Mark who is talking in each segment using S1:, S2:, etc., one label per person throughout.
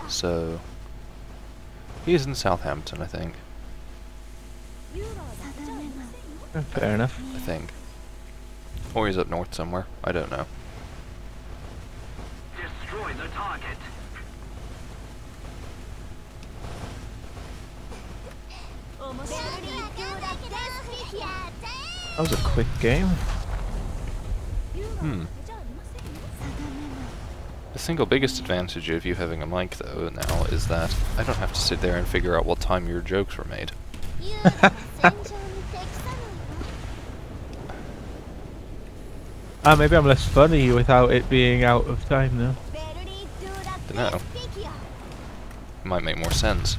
S1: So he's in Southampton, I think.
S2: Fair enough.
S1: I think. Or he's up north somewhere. I don't know.
S3: Destroy the target.
S2: That was a quick game.
S1: The single biggest advantage of you having a mic, though, now is that I don't have to sit there and figure out what time your jokes were made.
S2: Maybe I'm less funny without it being out of time now.
S1: Dunno. Might make more sense.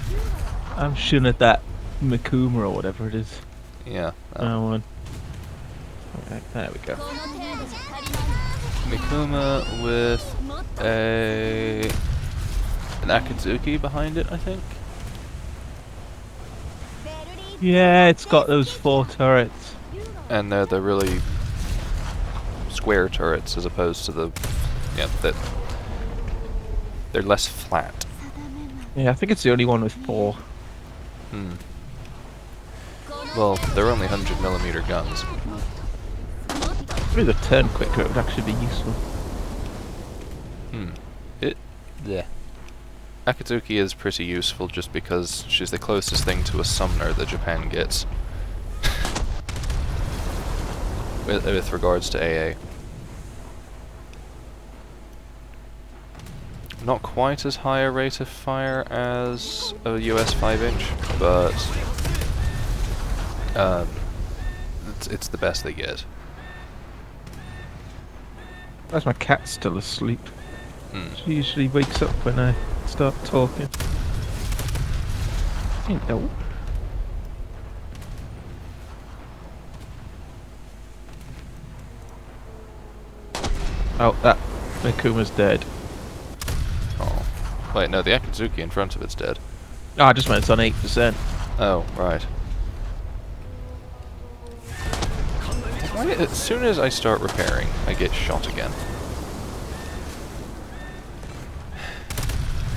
S2: I'm shooting at that Mikuma or whatever it is.
S1: Yeah.
S2: Oh, one. Okay, there we go.
S1: Mikuma with an Akatsuki behind it, I think.
S2: Yeah, it's got those 4 turrets.
S1: And they're the really square turrets as opposed to the that they're less flat.
S2: Yeah, I think it's the only one with 4.
S1: Well, they're only 100mm guns.
S2: Maybe the turn quicker would actually be useful.
S1: Yeah. Akatsuki is pretty useful just because she's the closest thing to a summoner that Japan gets. with regards to AA. Not quite as high a rate of fire as a US 5-inch, but it's the best they get.
S2: Why's my cat still asleep? She usually wakes up when I start talking. Hello. Oh, that Mikuma's dead.
S1: Oh. Wait, no, the Akatsuki in front of it's dead.
S2: Oh, I just meant it's on 8%.
S1: Oh, right. As soon as I start repairing, I get shot again.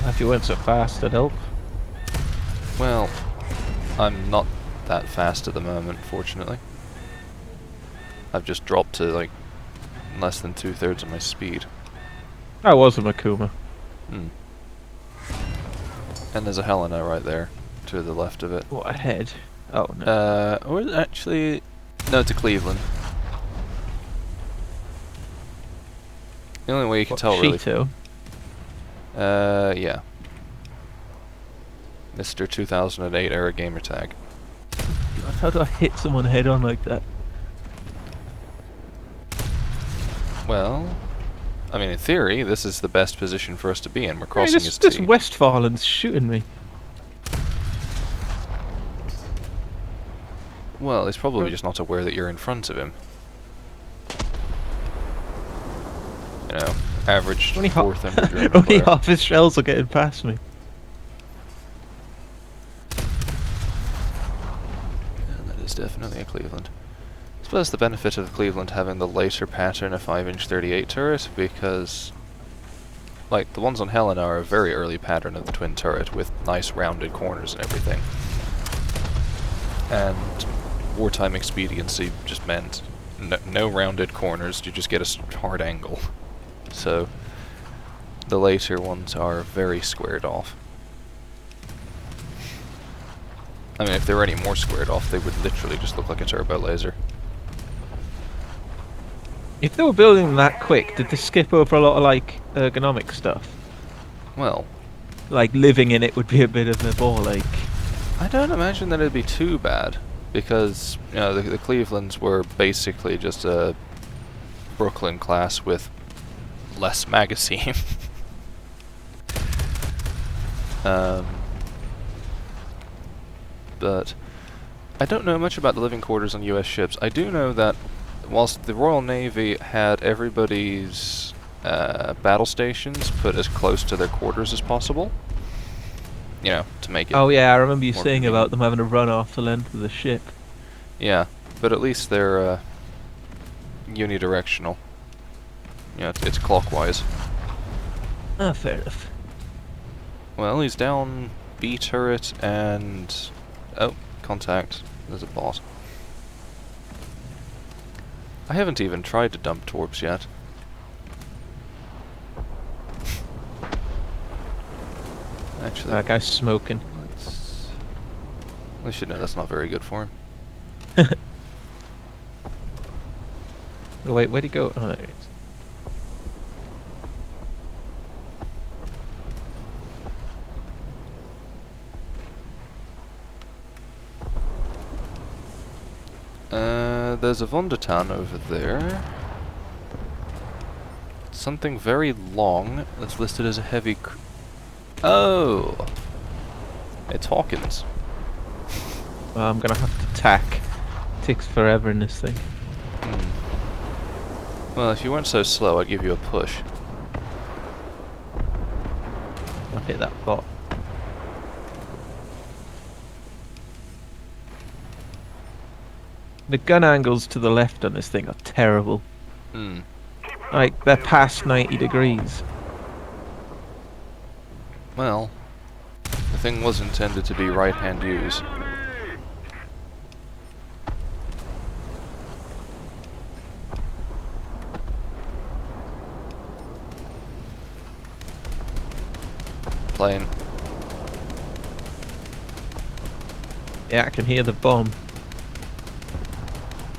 S2: If you weren't so fast, that'd help.
S1: Well, I'm not that fast at the moment, fortunately. I've just dropped to, like, less than 2/3 of my speed.
S2: That was a Mikuma.
S1: And there's a Helena right there, to the left of it.
S2: What, ahead? Oh, no.
S1: Or is it actually... No, it's a Cleveland. The only way you can tell, really...
S2: Cheeto?
S1: Yeah. Mr. 2008 era gamer tag.
S2: God, how do I hit someone head on like that?
S1: Well, I mean, in theory, this is the best position for us to be in. We're crossing his
S2: this
S1: T.
S2: Westfalen's shooting me.
S1: Well, he's probably just not aware that you're in front of him. You know, average
S2: Only
S1: fourth infantry.
S2: Only half his shells are getting past me.
S1: And that is definitely a Cleveland. I suppose the benefit of Cleveland having the later pattern of 5-inch 38 turret, because, like, the ones on Helena are a very early pattern of the twin turret with nice rounded corners and everything. And wartime expediency just meant no rounded corners, you just get a hard angle. So, the later ones are very squared off. I mean, if they were any more squared off, they would literally just look like a turbo laser.
S2: If they were building them that quick, did they skip over a lot of, like, ergonomic stuff?
S1: Well,
S2: Like, living in it would be a bit of a ball ache.
S1: I don't imagine that it'd be too bad, because, you know, the Clevelands were basically just a Brooklyn class with less magazine. But I don't know much about the living quarters on US ships. I do know that whilst the Royal Navy had everybody's battle stations put as close to their quarters as possible, you know, to make it...
S2: Oh yeah, I remember you
S1: more
S2: saying
S1: convenient.
S2: about them having to run off the length of the ship.
S1: Yeah, but at least they're unidirectional. You know, it's clockwise.
S2: Ah, fair enough.
S1: Well, he's down B turret and... Oh, contact. There's a bot. I haven't even tried to dump torps yet. Actually,
S2: That guy's smoking.
S1: let's... We should know that's not very good for him.
S2: Oh, wait, where'd he go? Oh, there he is.
S1: There's a Vondertan over there. Something very long that's listed as a heavy Oh! It's Hawkins.
S2: Well, I'm gonna have to tack. Takes forever in this thing.
S1: Well, if you weren't so slow, I'd give you a push.
S2: I'll hit that bot. The gun angles to the left on this thing are terrible.
S1: Hmm.
S2: Like, they're past 90 degrees.
S1: Well, the thing was intended to be right-hand use. Plane.
S2: Yeah, I can hear the bomb.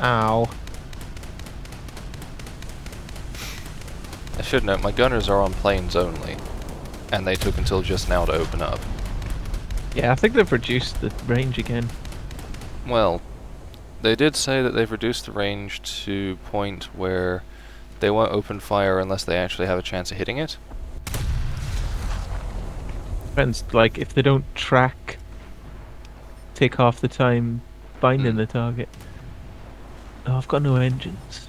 S2: Ow.
S1: I should note, my gunners are on planes only, and they took until just now to open up.
S2: Yeah, I think they've reduced the range again.
S1: Well, they did say that they've reduced the range to point where they won't open fire unless they actually have a chance of hitting it.
S2: Depends, like, if they don't track, take half the time finding the target. Oh, I've got no engines.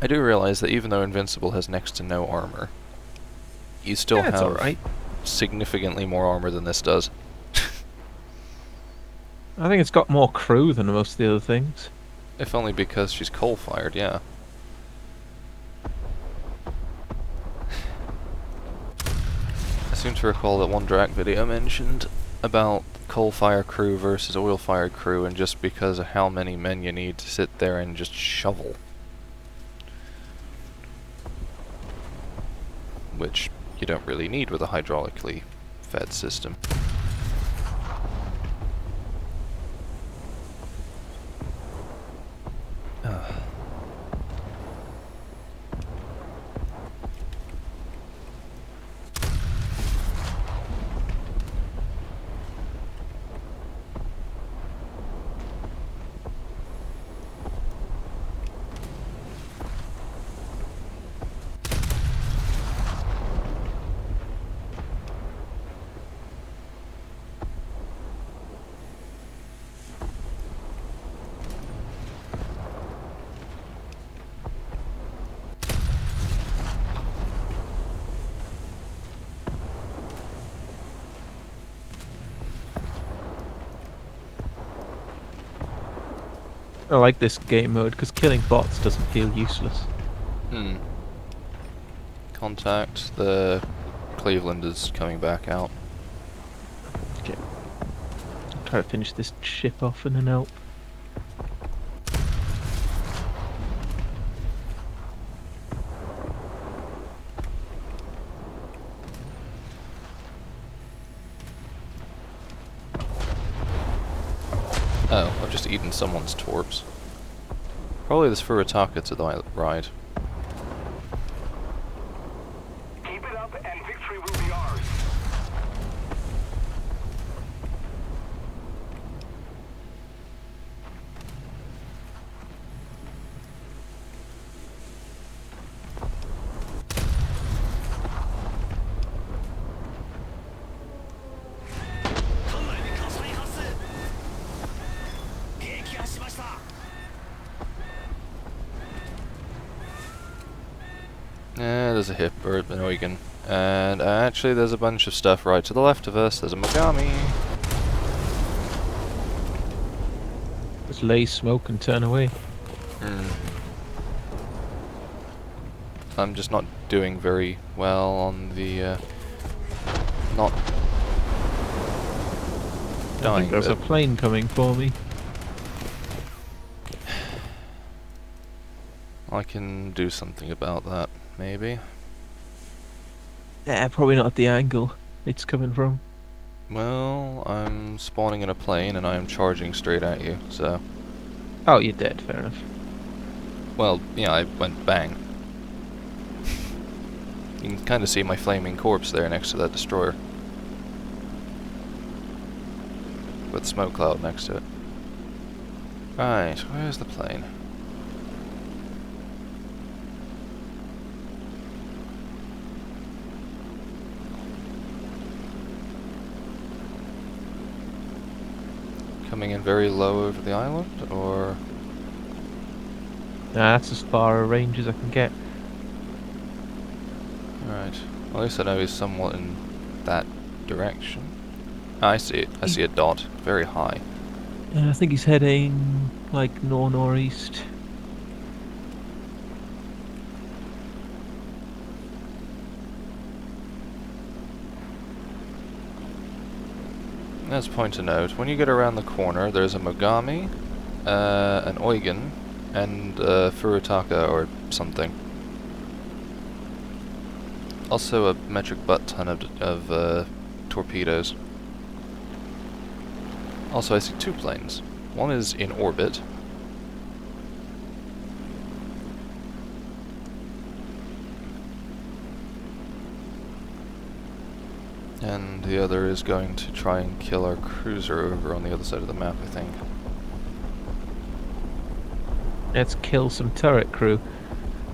S1: I do realize that even though Invincible has next to no armor, you still
S2: Yeah, it's
S1: have
S2: alright.
S1: significantly more armor than this does.
S2: I think it's got more crew than most of the other things.
S1: If only because she's coal-fired, yeah. I seem to recall that one Drac video mentioned about coal-fire crew versus oil-fired crew, and just because of how many men you need to sit there and just shovel. Which you don't really need with a hydraulically fed system.
S2: I like this game mode because killing bots doesn't feel useless.
S1: Contact. The Cleveland is coming back out.
S2: Okay. I'll try to finish this ship off and then help.
S1: Oh, I've just eaten someone's torps. Probably this Furitaka to the right.
S3: Keep it up and victory will be ours.
S1: There's a hip or a Benoigan. And actually there's a bunch of stuff right to the left of us. There's a Mogami.
S2: Just lay smoke and turn away.
S1: I'm just not doing very well on the not
S2: I
S1: dying
S2: think there's
S1: bit.
S2: a plane coming for me.
S1: I can do something about that, maybe.
S2: Yeah, probably not at the angle it's coming from.
S1: Well, I'm spawning in a plane and I am charging straight at you, so...
S2: Oh, you're dead, fair enough.
S1: Well, yeah, I went bang. You can kind of see my flaming corpse there next to that destroyer. With smoke cloud next to it. Right, where's the plane? Coming in very low over the island, or...
S2: Nah, that's as far a range as I can get.
S1: Alright, well, at least I know he's somewhat in that direction. Ah, I see it. I see a dot. Very high.
S2: I think he's heading like northeast.
S1: As a point to note, when you get around the corner, there's a Mogami, an Eugen, and Furutaka or something. Also a metric butt ton of torpedoes. Also, I see two planes. One is in orbit. And the other is going to try and kill our cruiser over on the other side of the map, I think.
S2: Let's kill some turret crew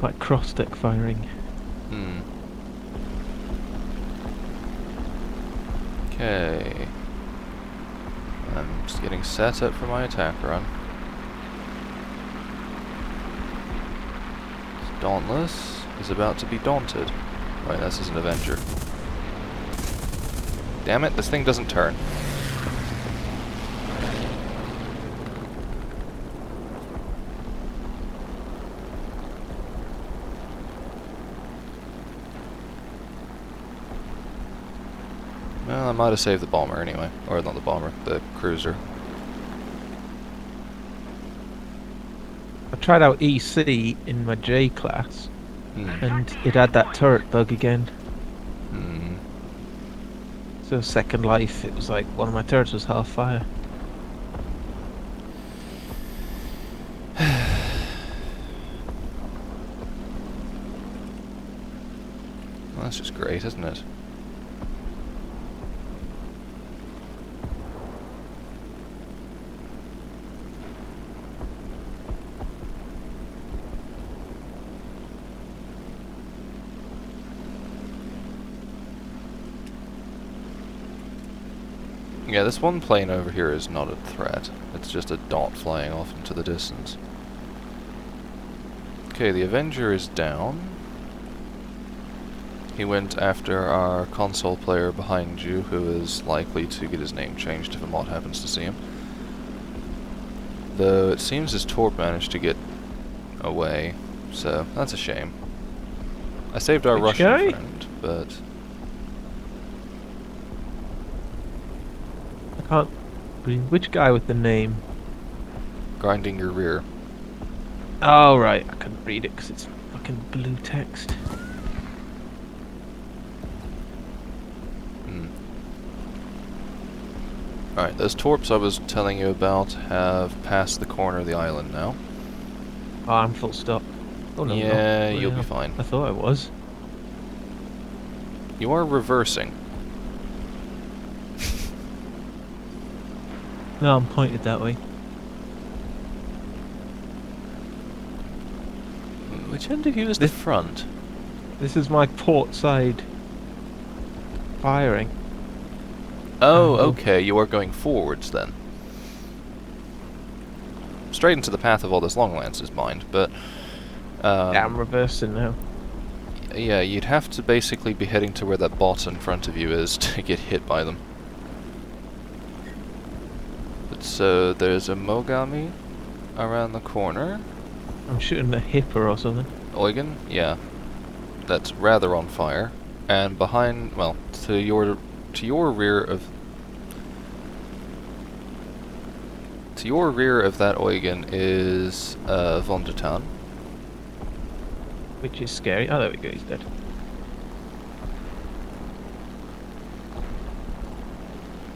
S2: by cross-deck firing.
S1: Hmm. Okay. I'm just getting set up for my attack run. Dauntless is about to be daunted. Right, this is an Avenger. Damn it, this thing doesn't turn. Well, I might have saved the bomber anyway. Or not the bomber, the cruiser.
S2: I tried out EC in my J class,
S1: Hmm.
S2: and it had that turret bug again.
S1: Hmm.
S2: So second life, it was like one of my turrets was half fire.
S1: Well, that's just great, isn't it? Yeah, this one plane over here is not a threat. It's just a dot flying off into the distance. Okay, the Avenger is down. He went after our console player behind you, who is likely to get his name changed if a mod happens to see him. Though it seems his torp managed to get away, so that's a shame. I saved our
S2: Which
S1: Russian
S2: guy?
S1: friend, but...
S2: I can't read. Which guy with the name?
S1: grinding your rear.
S2: Oh, right. I couldn't read it because it's fucking blue text.
S1: Alright, those torps I was telling you about have passed the corner of the island now.
S2: Oh, I'm full stop. Oh, no,
S1: Yeah,
S2: not.
S1: you'll
S2: Well,
S1: be fine.
S2: I thought I was.
S1: You are reversing.
S2: No, I'm pointed that way.
S1: Which end of you is the front?
S2: This is my port side firing.
S1: Oh,
S2: Angle.
S1: okay, you are going forwards then. Straight into the path of all this long lances, mind, but...
S2: Yeah, I'm reversing now.
S1: yeah, you'd have to basically be heading to where that bot in front of you is to get hit by them. But so, there's a Mogami around the corner.
S2: I'm shooting a hipper or something.
S1: Eugen? Yeah. that's rather on fire, and behind, well, to your rear of that Eugen is Von der Tann.
S2: Which is scary. Oh, there we go, he's dead.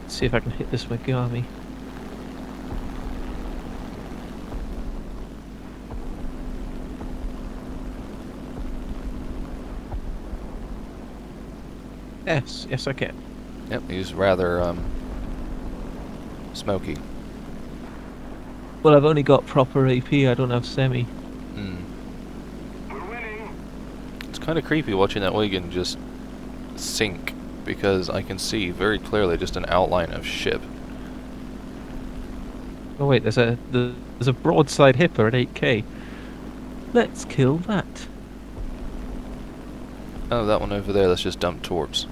S2: Let's see if I can hit this Megami. Yes, yes I can.
S1: Yep, he's rather smoky.
S2: Well, I've only got proper AP, I don't have semi.
S1: Hmm.
S3: We're winning.
S1: It's kind of creepy watching that Eugen just sink, because I can see very clearly just an outline of ship.
S2: Oh wait, there's a broadside hipper at 8k. Let's kill that.
S1: Oh, that one over there, that's just dumped torps.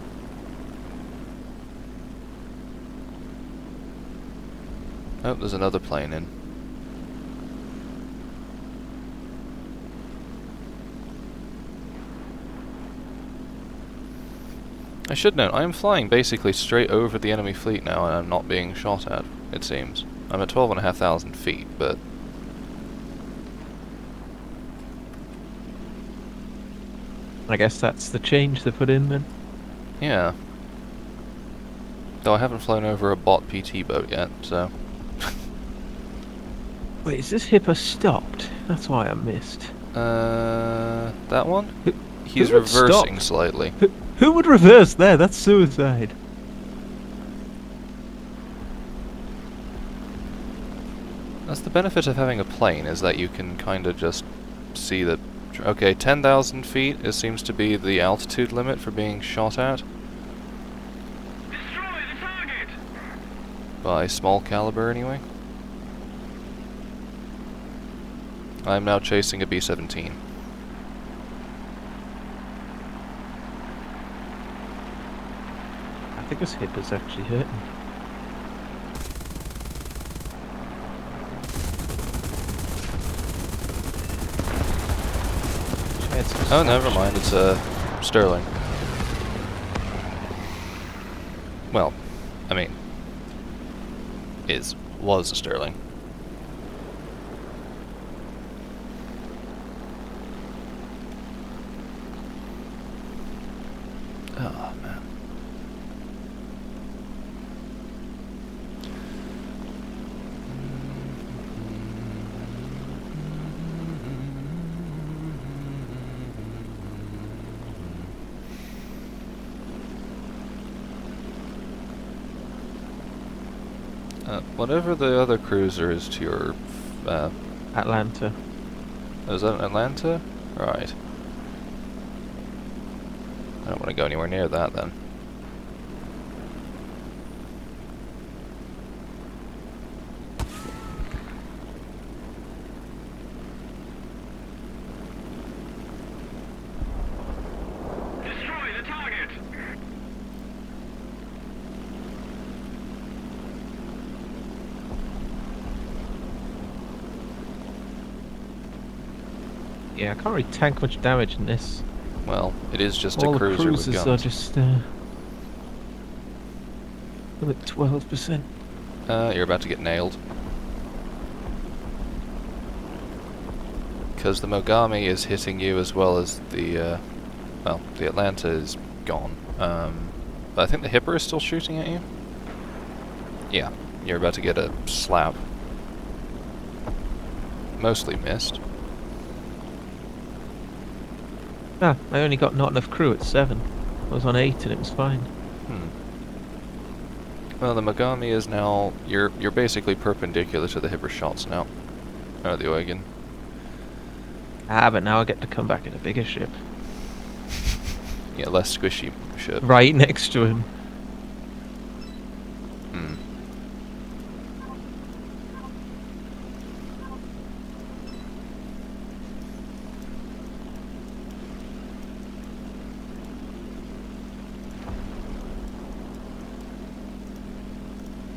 S1: Oh, there's another plane in. I should note, I am flying basically straight over the enemy fleet now, and I'm not being shot at, it seems. I'm at 12,500 feet, but...
S2: I guess that's the change they put in then.
S1: yeah. Though I haven't flown over a bot PT boat yet, so...
S2: Wait, is this hipper stopped? That's why I missed.
S1: That one?
S2: Who-
S1: He's
S2: who would
S1: reversing
S2: stop?
S1: slightly.
S2: Who would reverse there? That's suicide.
S1: That's the benefit of having a plane, is that you can kind of just see that... Okay, 10,000 feet, it seems to be the altitude limit for being shot at
S3: Destroy the target.
S1: by small caliber anyway. I'm now chasing a B-17.
S2: I think this hipper's actually hurting.
S1: Oh, never mind, it's a Sterling. Well, I mean, was a Sterling. Oh, man. Whatever the other cruiser is to your,
S2: Atlanta.
S1: is that in Atlanta? Right. I don't want to go anywhere near that then.
S3: Destroy the target.
S2: Yeah, I can't really tank much damage in this.
S1: Well, it is just
S2: All
S1: a
S2: the
S1: cruiser with
S2: cruisers are
S1: guns.
S2: just I'm at 12%.
S1: You're about to get nailed. Because the Mogami is hitting you as well as the, well, the Atlanta is gone. But I think the Hipper is still shooting at you? Yeah, you're about to get a slap. Mostly missed.
S2: Ah, I only got not enough crew at 7. I was on 8 and it was fine.
S1: Well, the Mogami is now... You're basically perpendicular to the Hipper shots now. Or the Eugen.
S2: Ah, but now I get to come back in a bigger ship.
S1: Yeah, less squishy ship.
S2: Right next to him.
S1: Hmm.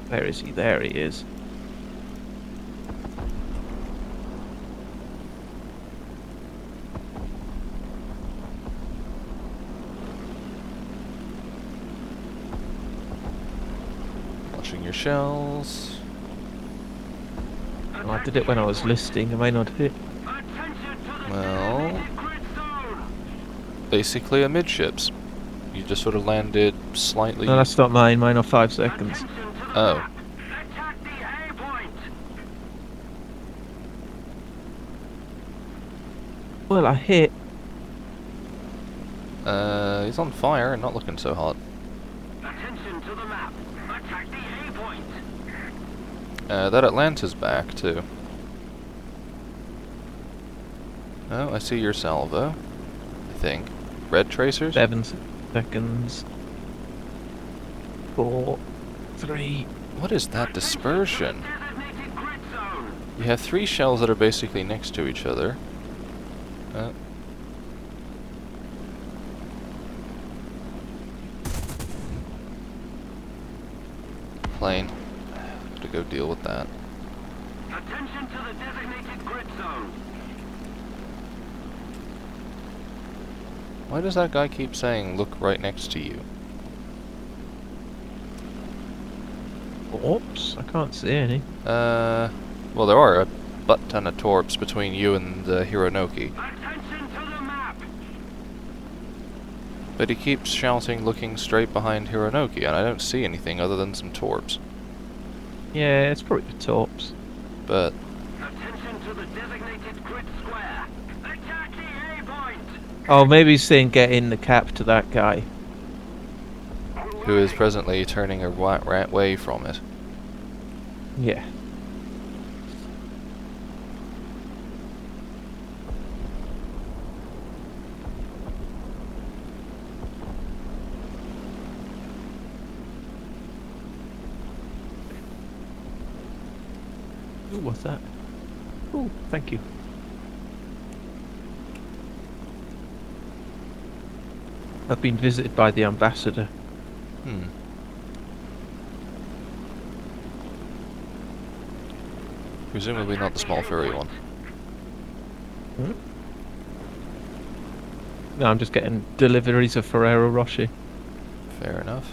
S2: Where is he? There he is.
S1: your shells.
S2: Oh, I did it when I was listing. Am I not hit?
S3: Attention to the
S1: Well,
S3: designated grid zone.
S1: basically amidships. You just sort of landed slightly.
S2: No, that's not mine. Mine are 5 seconds.
S3: Attention to the
S1: Oh.
S3: map. Attack the A point.
S2: Well, I hit.
S1: He's on fire and not looking so hot.
S3: Attention to the map. Attack the A point.
S1: That Atlanta's back, too. Oh, I see your salvo. I think. Red tracers?
S2: 7 seconds. 4, 3.
S1: What is that dispersion?
S3: Designated grid zone.
S1: You have 3 shells that are basically next to each other. Plane. To go deal with that.
S3: Attention to the designated grid zone.
S1: Why does that guy keep saying, look right next to you?
S2: Oops, I can't see any.
S1: Well, there are a butt ton of torps between you and Hironoki.
S3: Attention to the map.
S1: But he keeps shouting, looking straight behind Hironoki, and I don't see anything other than some torps.
S2: Yeah, it's probably the tops.
S1: But
S3: Attention to the designated grid square. Attack the A point.
S2: Oh, maybe he's saying get in the cap to that guy.
S1: who is presently turning away from it.
S2: Yeah. Ooh, what's that? Oh, thank you. I've been visited by the ambassador.
S1: Hmm. Presumably not the small furry one.
S2: Hmm? No, I'm just getting deliveries of Ferrero Rocher.
S1: Fair enough.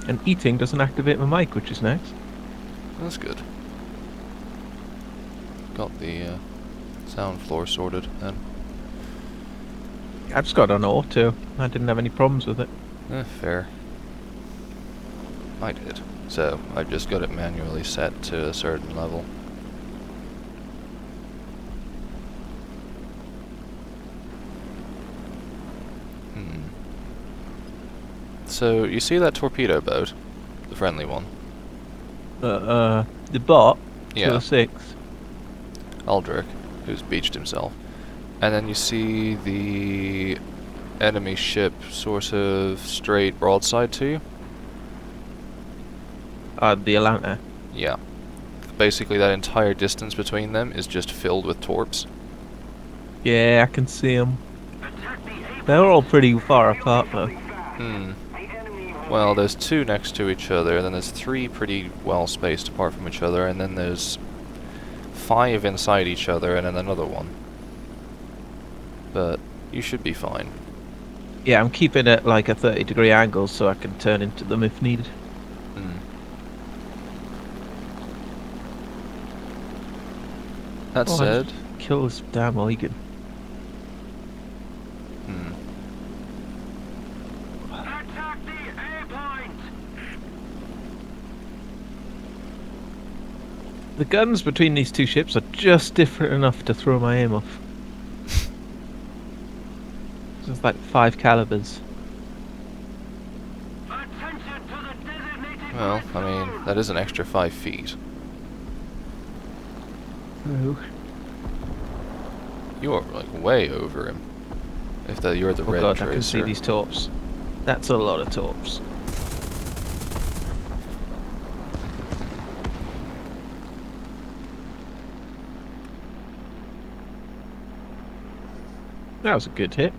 S2: And eating doesn't activate my mic, which is nice.
S1: That's good. Got the sound floor sorted then.
S2: I just got on auto. I didn't have any problems with it.
S1: Fair. I did. So, I just got it manually set to a certain level. So, you see that torpedo boat? The friendly one?
S2: The bot?
S1: Yeah.
S2: 206.
S1: Aldrich, who's beached himself. And then you see the enemy ship sort of straight broadside to you?
S2: The Atlanta.
S1: Yeah. Basically that entire distance between them is just filled with torps.
S2: Yeah, I can see them.
S3: Attack the A
S2: They're all pretty far apart though.
S1: Hmm. Well, there's two next to each other, and then there's three pretty well spaced apart from each other, and then there's 5 inside each other, and then another one. But you should be fine.
S2: Yeah, I'm keeping it like a 30-degree angle so I can turn into them if needed.
S1: Hmm. That
S2: Oh, I
S1: said,
S2: just kill this damn Eugen.
S3: Attack the A point.
S2: The guns between these two ships are just different enough to throw my aim off. It's like 5 calibers.
S3: Attention to the designated
S1: well,
S3: grid
S1: I mean,
S3: zone.
S1: that is an extra 5 feet.
S2: Oh,
S1: You're like way over him. If you're the red
S2: god,
S1: tracer.
S2: I can see these torps. That's a lot of torps. That was a good hit.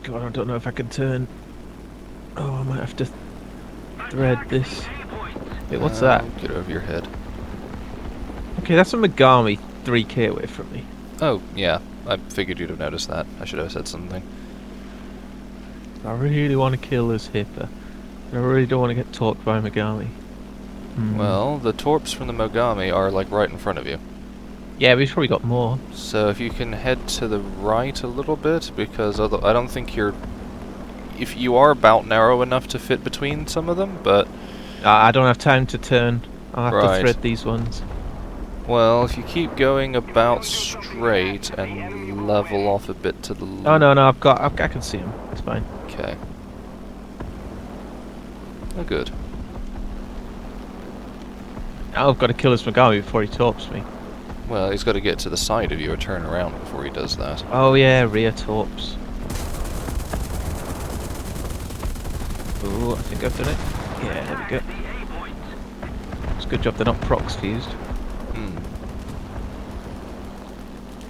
S2: God, I don't know if I can turn. Oh, I might have to thread this. Wait, what's that?
S1: Get over your head.
S2: Okay, that's a Megami 3k away from me.
S1: Oh, yeah. I figured you'd have noticed that. I should have said something.
S2: I really want to kill this Hipper. I really don't want to get talked by Megami.
S1: Well, the torps from the Mogami are like right in front of you.
S2: Yeah, we've probably got more.
S1: So if you can head to the right a little bit, because I don't think you're... If you are about narrow enough to fit between some of them, but...
S2: I don't have time to turn. I'll have to
S1: Right.
S2: thread these ones.
S1: Well, if you keep going about straight and level off a bit to the...
S2: Oh no, I can see him. It's fine.
S1: Okay. Oh, good.
S2: Now I've got to kill this Megami before he torps me.
S1: Well, he's got to get to the side of you or turn around before he does that.
S2: Oh yeah, rear torps. Oh, I think I've done it. Yeah, there we go. It's a good job they're not procs fused.
S1: Hmm.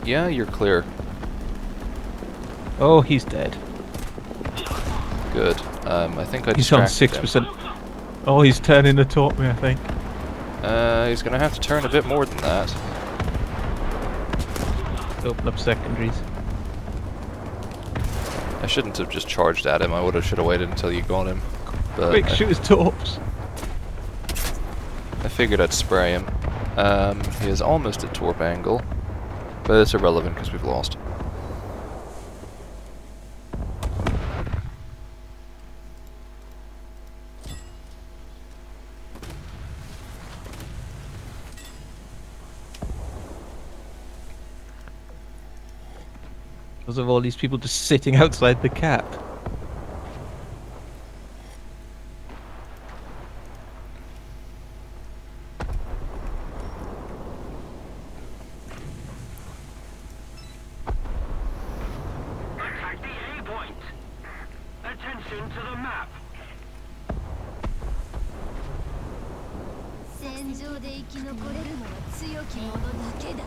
S1: Yeah, you're clear.
S2: Oh, he's dead.
S1: Good. I think I
S2: He's on
S1: distracted him.
S2: 6%. Oh, he's turning to torp me, I think.
S1: He's gonna have to turn a bit more than that.
S2: Open up secondaries.
S1: I shouldn't have just charged at him. I should have waited until you got him. But
S2: Quick, shoot his torps.
S1: I figured I'd spray him. He is almost at torp angle, but it's irrelevant because we've lost.
S2: Because of all these people just sitting outside the cap.
S3: Attack the A point. Attention to the map.
S4: 戦場で生き残れるのは強き者だけだ。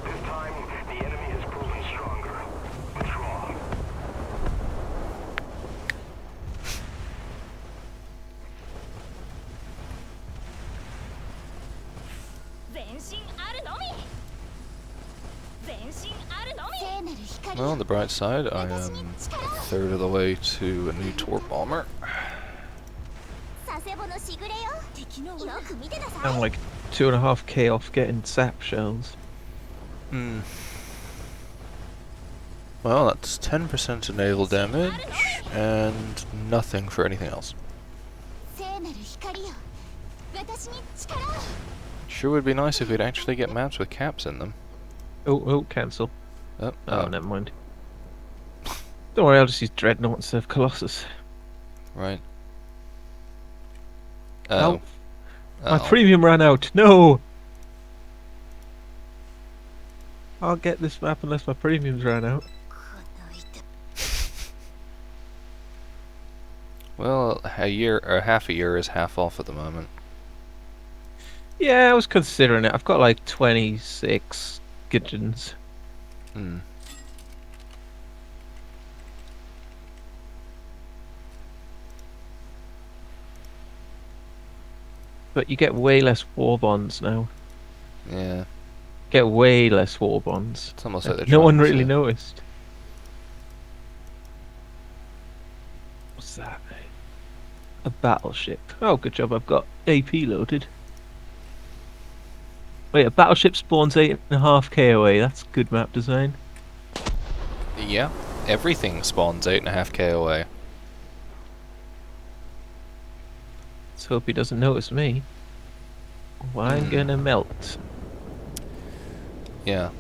S3: This time, the enemy has proven stronger. Withdraw.
S4: 前進あるのみ。前進あるのみ。聖なる光
S1: Well, on the bright side, I am a third of the way to a new torp bomber.
S4: 佐世保のしぐれよ。敵のよく見てなさい。
S2: I'm like 2.5k off getting sap shells.
S1: Hmm. Well, that's 10% to naval damage, and nothing for anything else.
S4: 聖なる光よ。私に力を。
S1: Sure would be nice if we'd actually get maps with caps in them.
S2: Oh, cancel.
S1: Oh,
S2: Oh, never mind. Don't worry, I'll just use Dreadnought instead of Colossus.
S1: right.
S2: Oh.
S1: Oh.
S2: My premium ran out. No! I'll get this map unless my premiums ran out.
S4: この糸。
S1: Well, a year or half a year is half off at the moment.
S2: Yeah, I was considering it. I've got like 26 Gidgeons.
S1: Hmm.
S2: But you get way less war bonds now.
S1: Yeah.
S2: Get way less war bonds.
S1: It's almost like they're
S2: No one
S1: trying
S2: really
S1: to-
S2: noticed. What's that? A battleship. Oh, good job. I've got AP loaded. Wait, a battleship spawns 8.5k away. That's good map design.
S1: Yeah. Everything spawns 8.5k away.
S2: Let's hope he doesn't notice me. Well, I'm gonna melt.
S1: Yeah.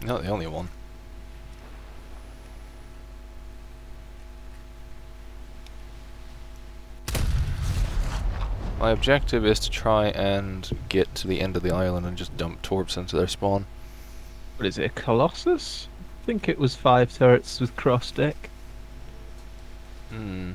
S1: Not the only one. My objective is to try and get to the end of the island and just dump torps into their spawn.
S2: What is it, a Colossus? I think it was 5 turrets with cross deck.
S1: Hmm.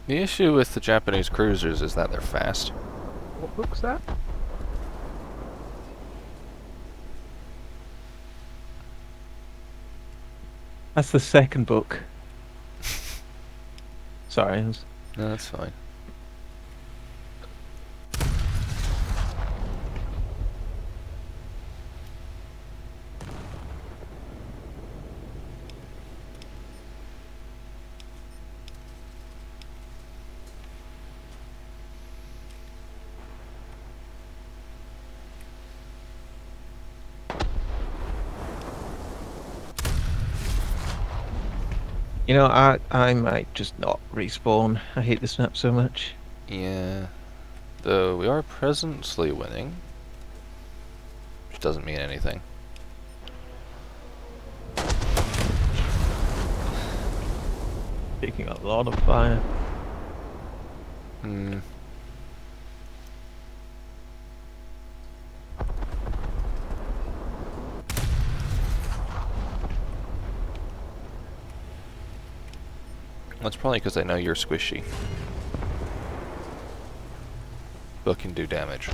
S1: The issue with the Japanese cruisers is that they're fast.
S2: What book's that? That's the second book. Sorry, I was...
S1: No, that's fine.
S2: You know, I might just not respawn. I hate this map so much.
S1: Yeah. Though we are presently winning. Which doesn't mean anything.
S2: Taking a lot of fire.
S1: Hmm. That's probably because they know you're squishy. But can do damage.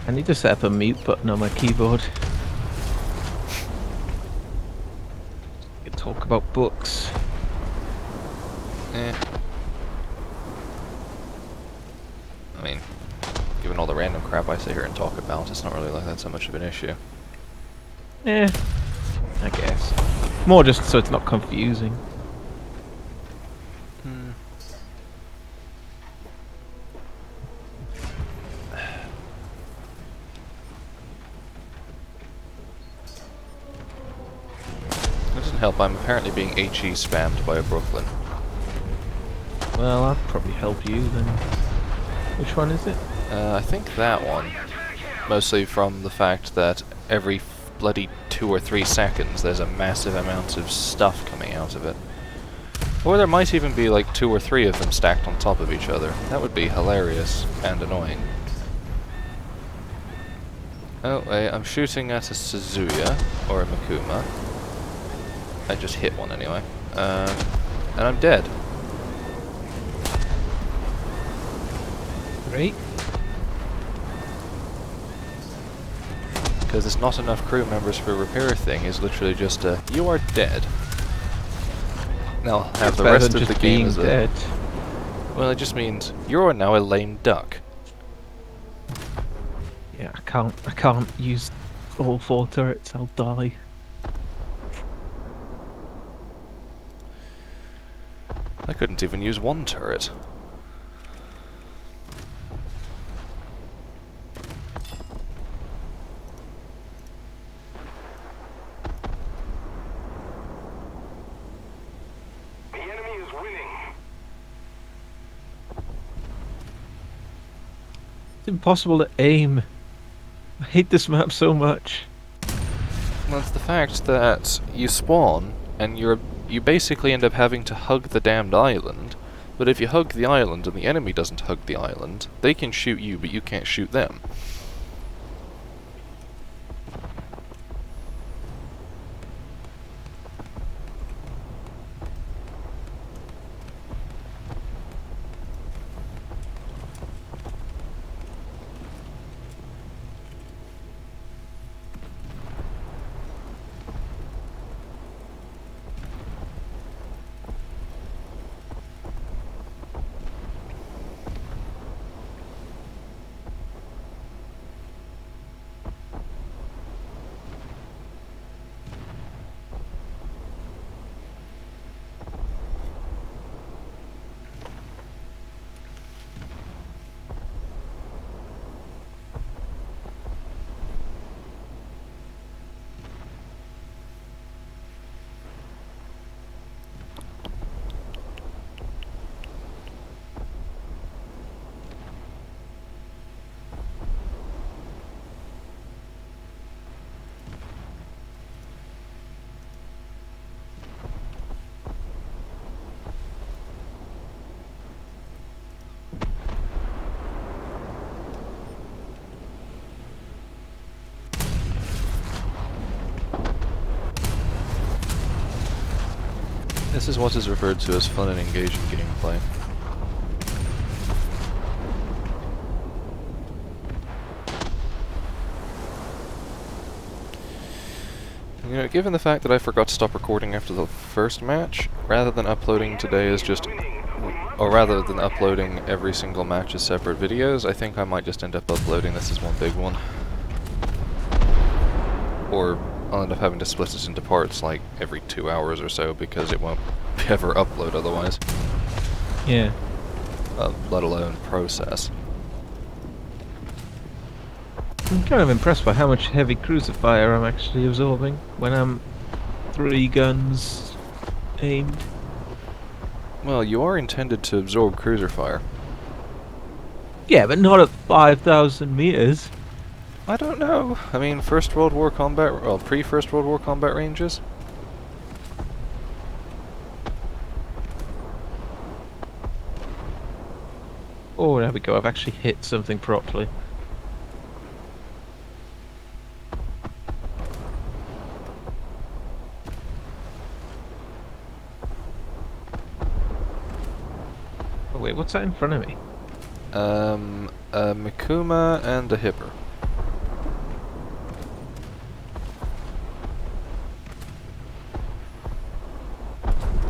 S2: I need to set up a mute button on my keyboard. I can talk about books.
S1: Eh. I mean, given all the random crap I sit here and talk about, it's not really like that's so much of an issue.
S2: Eh, I guess. More just so it's not confusing.
S1: Hmm. It doesn't help, I'm apparently being HE spammed by a Brooklyn.
S2: Well, I'll probably help you then. Which one is it?
S1: I think that one. Mostly from the fact that every bloody 2 or 3 seconds there's a massive amount of stuff coming out of it. Or there might even be like 2 or 3 of them stacked on top of each other. That would be hilarious and annoying. Oh wait, I'm shooting at a Suzuya, or a Makuma. I just hit one anyway. And I'm dead.
S2: Great.
S1: Because there's not enough crew members for a repair thing is literally just a, you are dead. Now have the
S2: Better
S1: rest
S2: than
S1: of the
S2: just
S1: game
S2: being
S1: as a...
S2: dead.
S1: Well, it just means you're now a lame duck.
S2: Yeah, I can't use all 4 turrets. I'll die.
S1: I couldn't even use 1 turret.
S3: The enemy is winning.
S2: It's impossible to aim. I hate this map so much.
S1: Well, it's the fact that you spawn, and you basically end up having to hug the damned island, but if you hug the island and the enemy doesn't hug the island, they can shoot you, but you can't shoot them. This is what is referred to as fun and engaging gameplay. You know, given the fact that I forgot to stop recording after the first match, rather than uploading today as just... or rather than uploading every single match as separate videos, I think I might just end up uploading this as one big one. Or I'll end up having to split it into parts like every 2 hours or so because it won't ever upload otherwise.
S2: Yeah.
S1: Let alone process.
S2: I'm kind of impressed by how much heavy cruiser fire I'm actually absorbing when I'm 3 guns aimed.
S1: Well, you are intended to absorb cruiser fire.
S2: Yeah, but not at 5,000 meters.
S1: I don't know. I mean, First World War combat, well, pre-First World War combat ranges?
S2: Oh, there we go. I've actually hit something properly. Oh, wait, what's that in front of me?
S1: A Mikuma and a Hipper.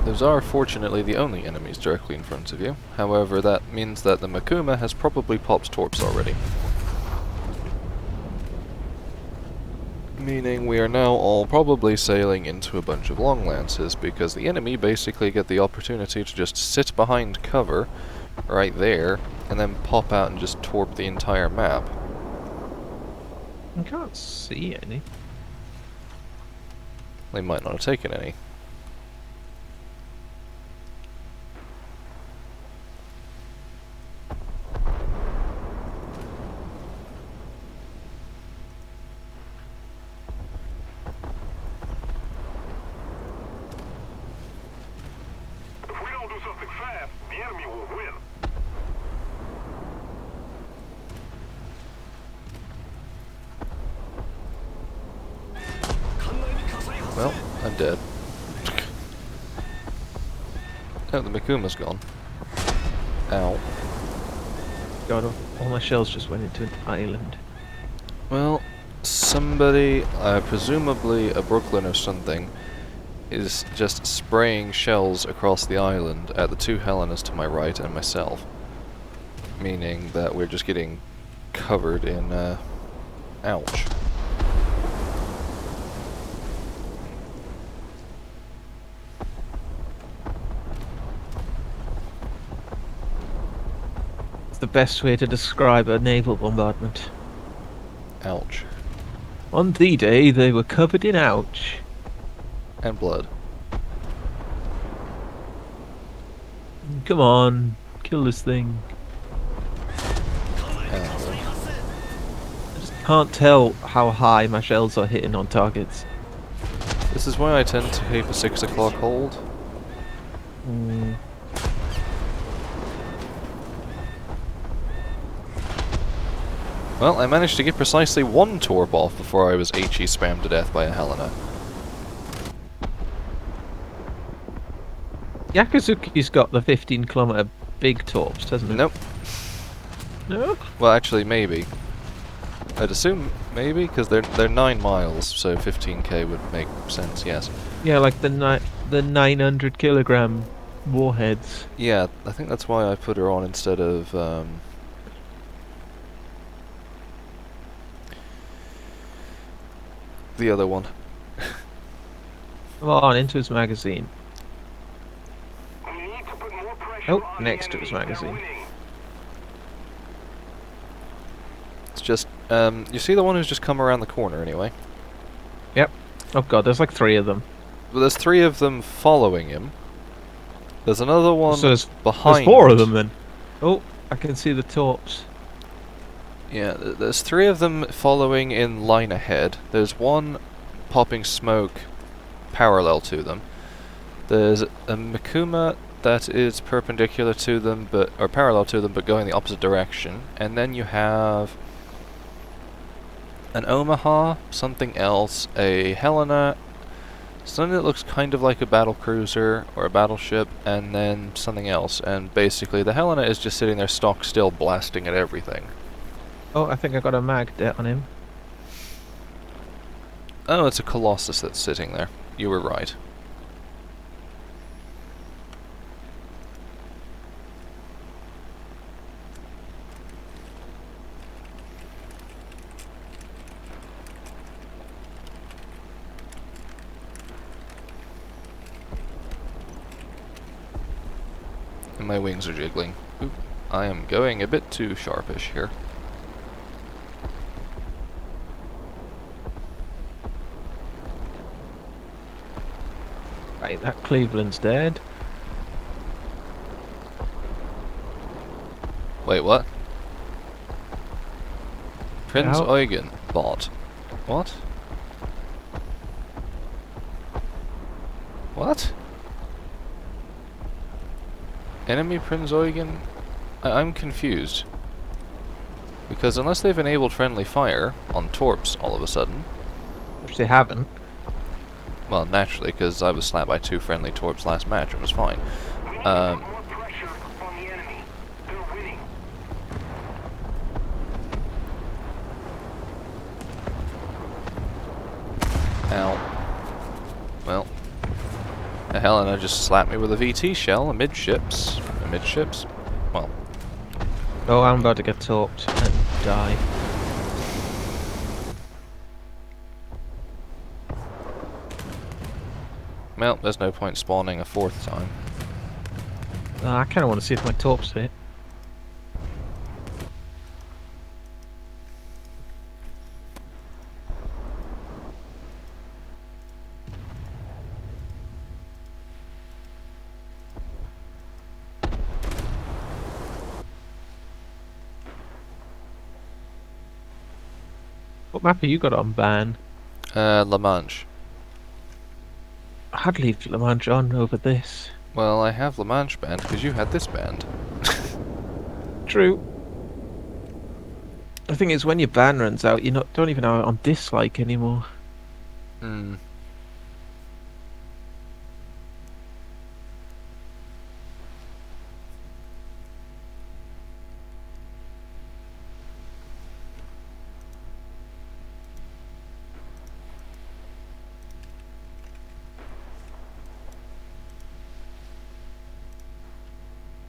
S1: Those are fortunately the only enemies directly in front of you. However, that means that the Mikuma has probably popped torps already. Meaning we are now all probably sailing into a bunch of long lances, because the enemy basically get the opportunity to just sit behind cover right there, and then pop out and just torp the entire map.
S2: I can't see any.
S1: They might not have taken any.
S3: If we don't do something fast, the enemy will win.
S1: Well, I'm dead. Oh, the Mikuma's gone. Ow.
S2: God, all my shells just went into an island.
S1: Well, somebody, presumably a Brooklyn or something, is just spraying shells across the island at the 2 Helenas to my right and myself. Meaning that we're just getting covered in, ouch.
S2: It's the best way to describe a naval bombardment.
S1: Ouch.
S2: On D-Day, they were covered in ouch.
S1: And blood.
S2: Come on, kill this thing.
S1: Ow.
S2: I just can't tell how high my shells are hitting on targets.
S1: This is why I tend to keep a 6 o'clock hold.
S2: Mm.
S1: Well, I managed to get precisely 1 torp off before I was HE spammed to death by a Helena.
S2: Yakuzuki's got the 15-kilometer big torps, hasn't it?
S1: Nope.
S2: No?
S1: Well, actually, maybe. I'd assume maybe, because they're 9 miles, so 15k would make sense, yes.
S2: Yeah, like the 900 kilogram warheads.
S1: Yeah, I think that's why I put her on instead of, the other one.
S2: Come on, into his magazine.
S3: We need to put more pressure
S2: Oh,
S3: on
S2: next
S3: the
S2: to his
S3: enemy. They're
S2: magazine.
S3: winning.
S1: It's just, you see the one who's just come around the corner anyway?
S2: Yep. Oh god, there's like 3 of them.
S1: But there's 3 of them following him. There's another one
S2: So there's
S1: behind.
S2: 4 of them then. Oh, I can see the torps.
S1: Yeah, there's 3 of them following in line ahead. There's one popping smoke parallel to them. There's a Mikuma that is perpendicular to them, or parallel to them, but going the opposite direction. And then you have an Omaha, something else, a Helena, Something that looks kind of like a battle cruiser or a battleship, and then something else. And basically, the Helena is just sitting there stock still, blasting at everything.
S2: Oh, I think I got a mag debt on him.
S1: Oh, it's a Colossus that's sitting there. You were right. And my wings are jiggling. Oop. I am going a bit too sharpish here.
S2: Right, that Cleveland's dead.
S1: Wait, what? Prinz
S2: How?
S1: Eugen bought. What? What? Enemy Prinz Eugen? I'm confused. Because unless they've enabled friendly fire on Torps all of a sudden,
S2: Which they haven't.
S1: well, naturally, because I was slapped by 2 friendly Torps last match, it was fine.
S3: We need to put more pressure on the enemy. They're winning.
S1: Ow. Well. Helena just slapped me with a VT shell amidships. Amidships? Well,
S2: Oh, I'm about to get torped and die.
S1: well, there's no point spawning a 4th time.
S2: I kind of want to see if my torps hit. What map have you got on ban?
S1: La Manche.
S2: I'd leave La Manche on over this.
S1: Well, I have La Manche banned because you had this banned.
S2: True. The thing is, when your ban runs out, you don't even have it on dislike anymore.
S1: Hmm.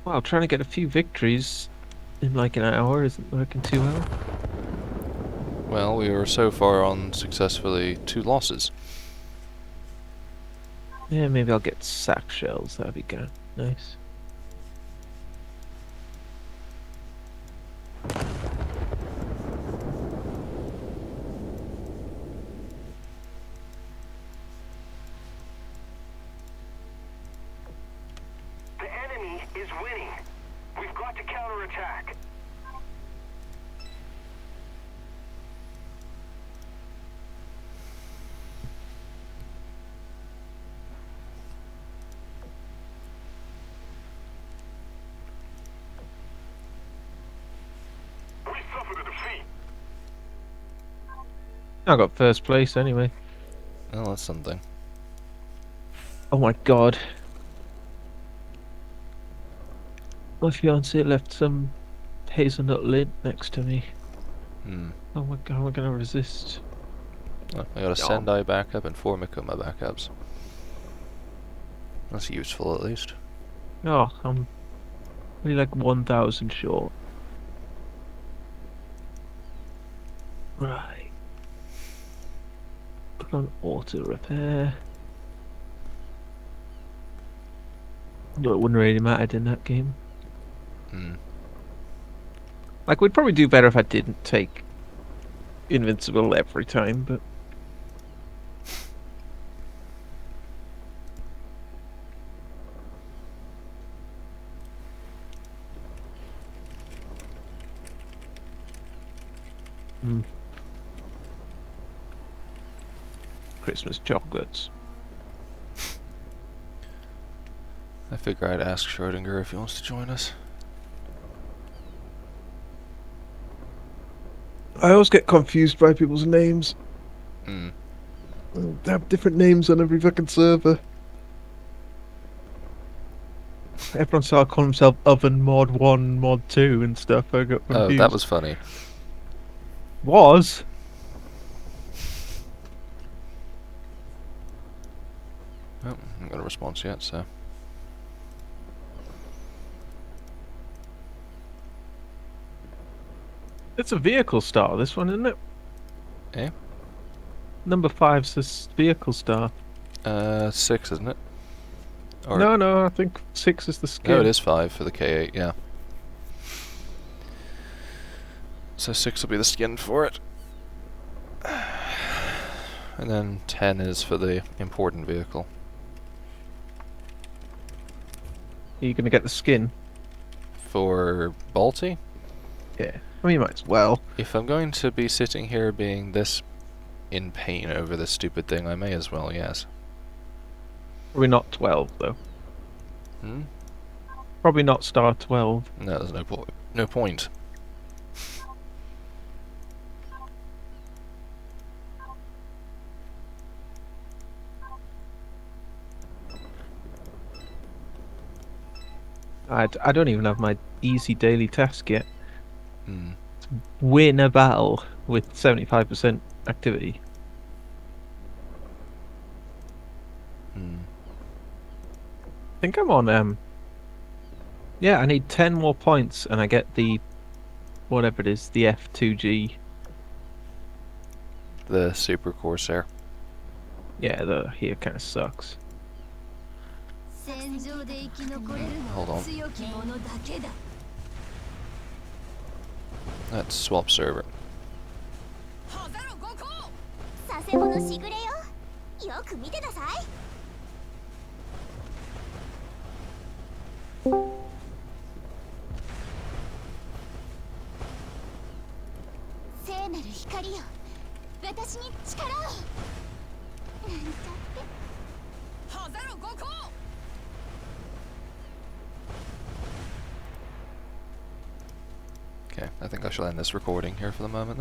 S2: Wow, trying to get a few victories in like an hour isn't working too well.
S1: Well, we were so far on successfully 2 losses.
S2: Yeah, maybe I'll get sack shells. That'd be good. Nice.
S3: The enemy is winning. We've got to counterattack. We suffered a defeat.
S2: I got first place anyway.
S1: Well, that's something.
S2: Oh my god. My fiance left some hazelnut lint next to me.
S1: Hmm.
S2: Oh my god, how am I gonna resist?
S1: Oh, I got a Sendai backup and 4 Mikoma backups. That's useful, at least.
S2: Oh, I'm really like 1,000 short. Right. Put on auto repair. No, it wouldn't really matter in that game.
S1: Hmm.
S2: Like, we'd probably do better if I didn't take Invincible every time, but... Christmas chocolates.
S1: I figure I'd ask Schrodinger if he wants to join us.
S2: I always get confused by people's names.
S1: Hmm.
S2: They have different names on every fucking server. Everyone started calling himself Oven Mod 1, Mod 2 and stuff. I got confused.
S1: Oh, that was funny.
S2: Was?
S1: Oh, I haven't got a response yet, so.
S2: It's a vehicle star, this one, isn't it?
S1: Eh?
S2: Number 5's this vehicle star.
S1: 6, isn't it? Or
S2: No, I think 6 is the skin.
S1: no, it is 5 for the K8, yeah. So 6 will be the skin for it. And then 10 is for the important vehicle.
S2: Are you going to get the skin?
S1: For Balti?
S2: Yeah. I mean, you might as well.
S1: If I'm going to be sitting here being this in pain over this stupid thing, I may as well, yes.
S2: Probably not 12, though.
S1: Hmm?
S2: Probably not star 12.
S1: No, there's no point. No point.
S2: I don't even have my easy daily task yet.
S1: Hmm.
S2: Win a battle with 75% activity.
S1: Hmm.
S2: I think I'm on, yeah, I need 10 more points and I get the, whatever it is, the F2G.
S1: The Super Corsair.
S2: Yeah, the here kind of sucks.
S1: Hold on. Let's swap server.
S4: 佐世保のしぐれよ。よく見てなさい。聖なる光よ。私に力を。なんちゃって。
S1: Okay, I think I shall end this recording here for the moment then.